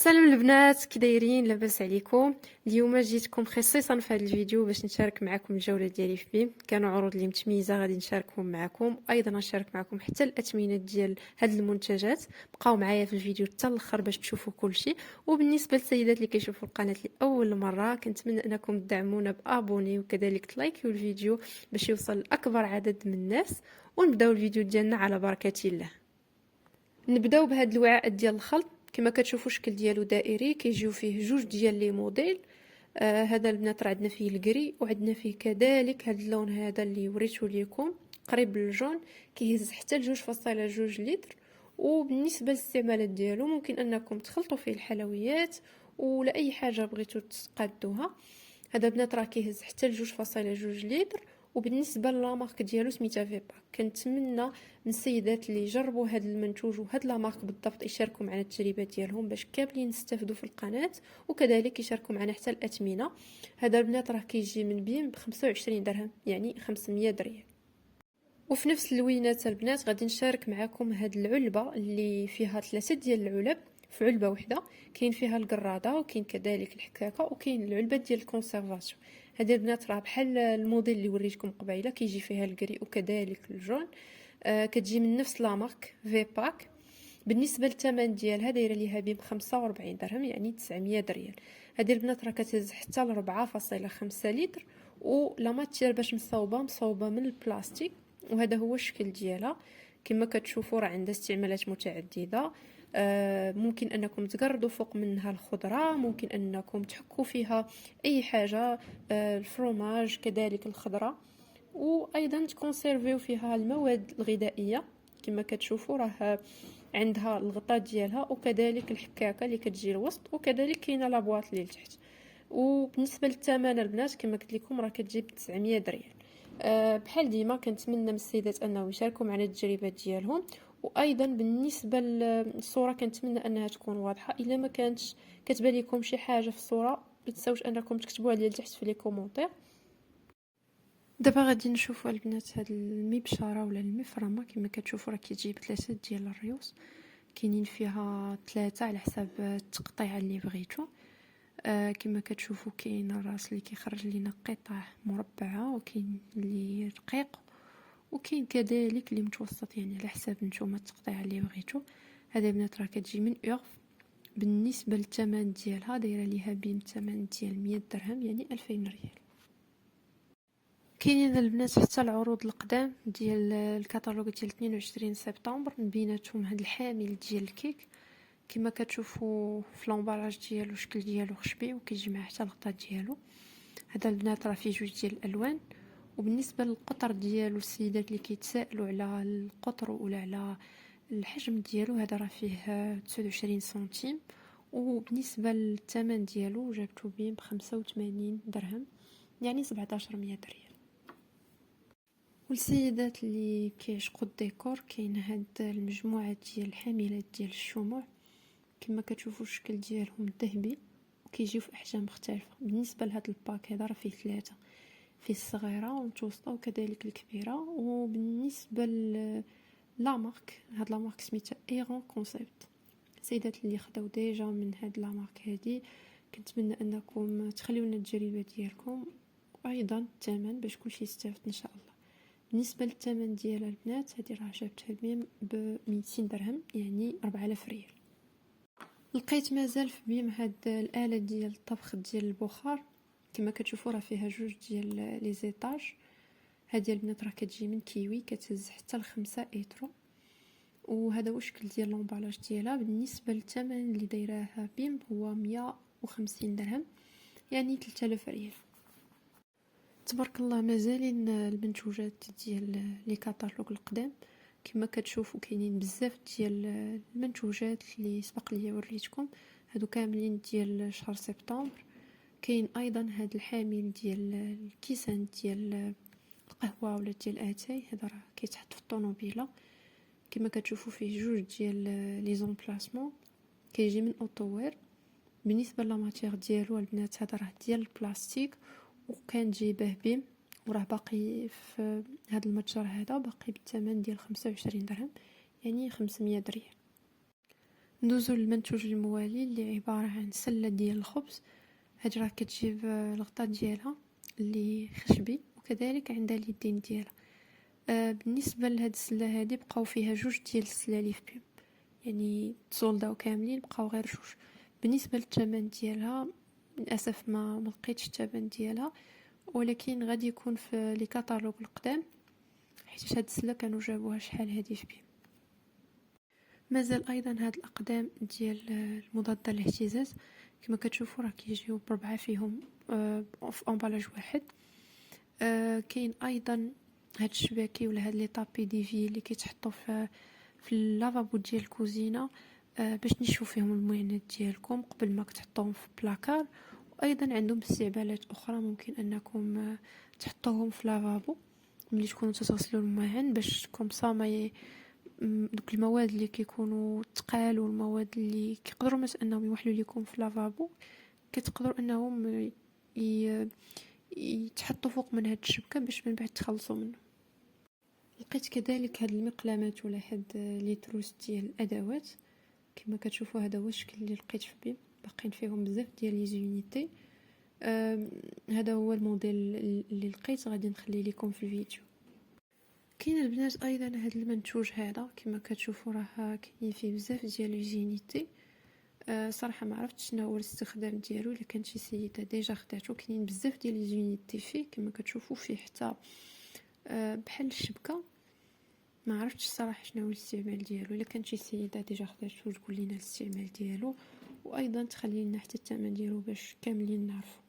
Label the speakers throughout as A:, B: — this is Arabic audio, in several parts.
A: سلام البنات، كي دايرين؟ لاباس عليكم؟ اليوم جيتكم خصيصا في هذا الفيديو باش نشارك معكم الجوله ديالي في بيم. كانوا عروض اللي متميزه غادي نشاركهم معكم، ايضا نشارك معكم حتى الاثمنه ديال هاد المنتجات. بقاو معايا في الفيديو حتى الاخر باش تشوفوا كل شيء. وبالنسبه للسيدات اللي كيشوفوا القناه لاول مره، كنتمنى انكم تدعمونا بابوني وكذلك تلايكيو الفيديو باش يوصل لاكبر عدد من الناس. ونبداو الفيديو ديالنا على بركه الله. نبداو بهاد الوعاء ديال الخلط. كما كتشوفوا الشكل ديالو دائري، كيجيو فيه جوج ديال لي موديل. هذا البنات راه عندنا فيه الكري وعندنا فيه كذلك هذا اللون هذا اللي وريته لكم قريب للجون، كيهز حتى 2.2 لتر. وبالنسبه للاستعمالات ديالو ممكن انكم تخلطوا فيه الحلويات ولا اي حاجه بغيتو تقادوها. هذا بنات راه كيهز حتى 2.2 لتر. وبالنسبه للمارك ديالو سميتها فيبا. كنتمنى من السيدات اللي جربوا هذا المنتوج وهاد لا مارك بالضبط يشاركوا معنا التجربه ديالهم باش كاملين نستافدوا في القناه، وكذلك يشاركوا معنا حتى الاثمنه. هذا البنات راه كيجي من بيم ب 25 درهم، يعني 500 ريال. وفي نفس اللوينات البنات غادي نشارك معكم هاد العلبه اللي فيها 3 ديال العلب في علبه واحده. كاين فيها القراده وكاين كذلك الحكاكه وكاين العلبه ديال الكونسيرفاسيون. هذه البنات راه بحال الموديل اللي وريتكم قبيله، كيجي فيها الكري وكذلك الجون. كتجي من نفس لا مارك في باك. بالنسبه للثمن ديالها دايره ليها ب 45 درهم، يعني 900 ريال. هذه البنات راه كتهز حتى ل 4.5 لتر. ولا ماتير باش مصوبه من البلاستيك. وهذا هو الشكل ديالها. كما كتشوفوا راه عندها استعمالات متعدده. ممكن انكم تقردوا فوق منها الخضره، ممكن انكم تحكوا فيها اي حاجه، الفرomاج كذلك الخضره. وايضا تكونسيرفيو فيها المواد الغذائيه. كما كتشوفوا راه عندها الغطاء ديالها وكذلك الحكاكه اللي كتجي الوسط، وكذلك كاينه لابواط اللي لتحت. وبالنسبه للثمن البنات كما قلت لكم راه كتجي ب 900 ريال. بحال ديما كنتمنى من السيدات انهم يشاركوا معنا التجربه ديالهم. وايضا بالنسبه للصوره كنتمنى انها تكون واضحه. الا ما كانتش كتبان لكم شي حاجه في الصوره ما تنساوش انكم تكتبوها لي لتحت في لي كومونتير. دابا غادي نشوفوا البنات هاد المبشره ولا المفرمه. كما كتشوفوا راه كيجي بثلاثه ديال الريوس، كاينين فيها 3 على حساب التقطيعه اللي بغيتو. كما كتشوفوا كاين الراس اللي كيخرج لينا قطع مربعه، وكاين اللي رقيق، وكاين كذلك اللي متوسط، يعني على حساب نتوما التقطيعه اللي بغيتو. هذه بنات راه كتجي من اورف. بالنسبه للثمن ديالها دايره ليها بين الثمن ديال 100 درهم، يعني 2000 ريال. كاينين البنات حتى العروض القدام ديال الكاتالوج ديال 22 سبتمبر، من بيناتهم هاد الحامل ديال الكيك. كما كتشوفوا في لومباراج ديالو الشكل ديالو خشبي وكيجي معاه حتى الغطاء ديالو. هذا البنات راه فيه جوج ديال الالوان. وبالنسبه للقطر ديالو السيدات اللي كيتسائلوا على القطر ولا على الحجم ديالو، هذا راه فيه 29 سنتيم. وبالنسبه للثمن ديالو جابته بين ب 85 درهم، يعني 1700 ريال. والسيدات اللي كيعشقوا الديكور كاين هاد المجموعه ديال الحاملات ديال الشموع. كما كتشوفوا الشكل ديالهم ذهبي وكيجيو في احجام مختلفه. بالنسبه لهاد الباك هذا راه فيه 3، فيه الصغيره والمتوسطه وكذلك الكبيره. وبالنسبه لا مارك، هاد لا مارك سميتها ايرون كونسيبت. السيدات اللي خداو ديجا من هاد لا مارك هادي كنتمنى انكم تخليو لنا التجربه ديالكم وايضا الثمن باش كلشي يستافد ان شاء الله. بالنسبه للثمن ديال البنات هذه راه جابتها ب 200 درهم، يعني 4000 ريال. لقيت مازال في بيم هاد الاله ديال الطبخ ديال البخار. كما كتشوفوا راه فيها جوج ديال لي زيطاج. هذه البنات راه كتجي من كيوي، كتهز حتى ل5 ايترو. وهذا هو الشكل ديال لومبالاج ديالها. بالنسبه للثمن اللي دايراه بيم هو 150 درهم، يعني 3000 ريال. تبارك الله مازالين المنتوجات ديال لي كاتالوج القدام. كما كتشوفوا كاينين بزاف ديال المنتوجات اللي سبق لي وريتكم، هادو كاملين ديال شهر سبتمبر. كاين ايضا هاد الحامل ديال الكيسان ديال القهوه ولا ديال اتاي. هذا راه كيتحط في الطوموبيله. كما كتشوفوا فيه جوج ديال لي زومبلاسمون، كيجي من اوتووير. بالنسبه للماتير ديالو البنات هذا راه ديال البلاستيك وكان جايبه بيم، وراه باقي في هذا المتجر هذا باقي بالثمن ديال 25 درهم، يعني 500 ريال. ندوزو للمنتوج الموالي اللي عبارة عن سلة ديال الخبز. هاد راه كتجيب الغطاء ديالها اللي خشبي، وكذلك عندها اليدين ديالها. بالنسبة لهاد السلة هادي بقاو فيها جوج ديال السلاليف بهم، يعني تسولداو كاملين بقاو غير جوج. بالنسبة للثمن ديالها للأسف ما لقيتش الثمن ديالها، ولكن غادي يكون في لي كاتالوج القدام، حيت هاد السلة كانوا جابوها شحال هادي في بهم. مازال ايضا هاد الاقدام ديال المضادة للاهتزاز، كما كتشوفوا راه كيجيو بربعة فيهم في امبالاج واحد. كاين ايضا هاد الشباكي ولا هاد لي طابي ديفي اللي كيتحطوا في اللافابو ديال الكوزينه، باش تنشفوا فيهم المعينات ديالكم قبل ما تحطوهم في بلاكار. وايضا عندهم استعمالات اخرى، ممكن انكم تحطوهم في لافابو ملي تكونوا تغسلوا المعن، باش كومسا ما دوك المواد اللي كيكونوا تقال والمواد اللي كيقدروا مثلا انهم يوحلوا لكم في لافابو، كتقدروا انهم يتحطوا فوق من هاد الشبكه باش من بعد تخلصوا منه. لقيت كذلك هاد المقلمات ولا هاد لي تروس ديال الادوات، كما كتشوفوا هذا هو الشكل اللي لقيت في بيم، باقيين فيهم بزاف ديال لي زونيتي. هذا هو الموديل اللي لقيت، غادي نخلي لكم في الفيديو. كاين البنات ايضا هذا المنتوج هذا، كما كتشوفوا راه كاين فيه بزاف ديال لوزينيتي. صراحه ما عرفتش شنو هو الاستخدام ديالو، الا كانت شي سيده ديجا خداتو. كاينين بزاف ديال لوزينيتي فيه، كما كتشوفوا فيه حتى بحال الشبكه. ما عرفتش صراحه شنو هو الاستعمال ديالو، الا كانت شي سيده ديجا خداتو تقول لنا الاستعمال ديالو، وايضا تخلي لنا حتى الثمن ديالو باش كاملين نعرفوا.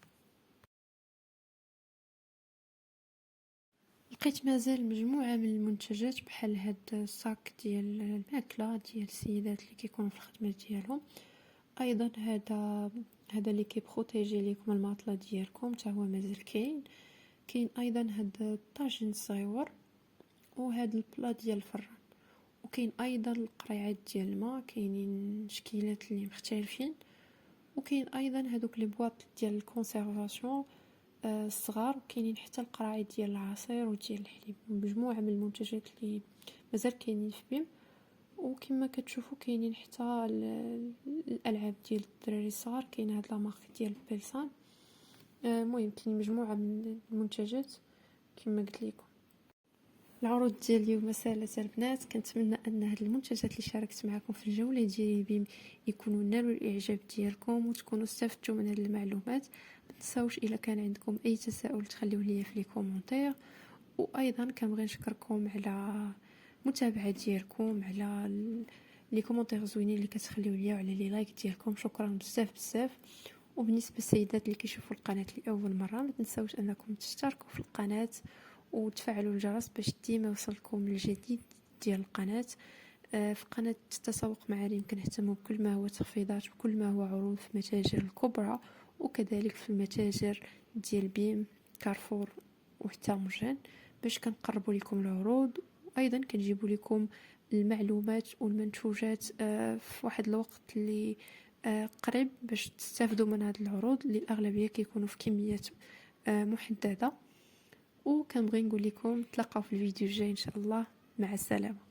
A: لقيت مازال مجموعة من المنتجات بحال هاد الصاك ديال الماكلة ديال السيدات اللي كيكونوا في الخدمة ديالهم. ايضا هذا اللي كيبروتيجي لكم الماطلة ديالكم حتى هو مازال كاين ايضا هاد الطاجين الصغيور، وهاد البلا ديال الفران. وكاين ايضا القريعات ديال الماء، كاينين شكيلات اللي مختلفين. وكاين ايضا هادوك لي بواط ديال الكونسيرفاسيون الصغار، وكاينين حتى القراعي ديال العصير وديال الحليب. مجموعه من المنتجات اللي مازال كاينين في بيم. وكما كتشوفوا كاينين حتى الالعاب ديال الدراري الصغار، كاين هاد لا مارك ديال بيلسان. المهم كاين مجموعه من المنتجات كما قلت لكم. العروض ديال اليوم سالت البنات، كنتمنى ان هاد المنتجات اللي شاركت معكم في الجوله ديالي بهم يكونوا نالوا الاعجاب ديالكم وتكونوا استفدتوا من هاد المعلومات. ما تنساوش الا كان عندكم اي تساؤل تخليوه لي في لي كومونتير. وايضا كنبغي نشكركم على المتابعه ديالكم، على لي كومونتير زوينين اللي كتخليو ليا، وعلى لي لايك ديالكم. شكرا بزاف بزاف. وبالنسبه للسيدات اللي كيشوفوا القناه لاول مره، ما تنساوش انكم تشتركوا في القناه وتفعلوا الجرس باش ديما يوصلكم الجديد ديال القناه. في قناه التسوق معالي كنهتم بكل ما هو تخفيضات وكل ما هو عروض في المتاجر الكبرى، وكذلك في المتاجر ديال بيم، كارفور وحتى مجان، باش كنقربوا لكم العروض. وايضا كنجيبوا لكم المعلومات والمنتوجات في واحد الوقت اللي قريب، باش تستافدوا من هذه العروض اللي الاغلبيه كيكونوا في كميات محدده. وكنبغي نقول لكم تلاقاو في الفيديو الجاي ان شاء الله. مع السلامه.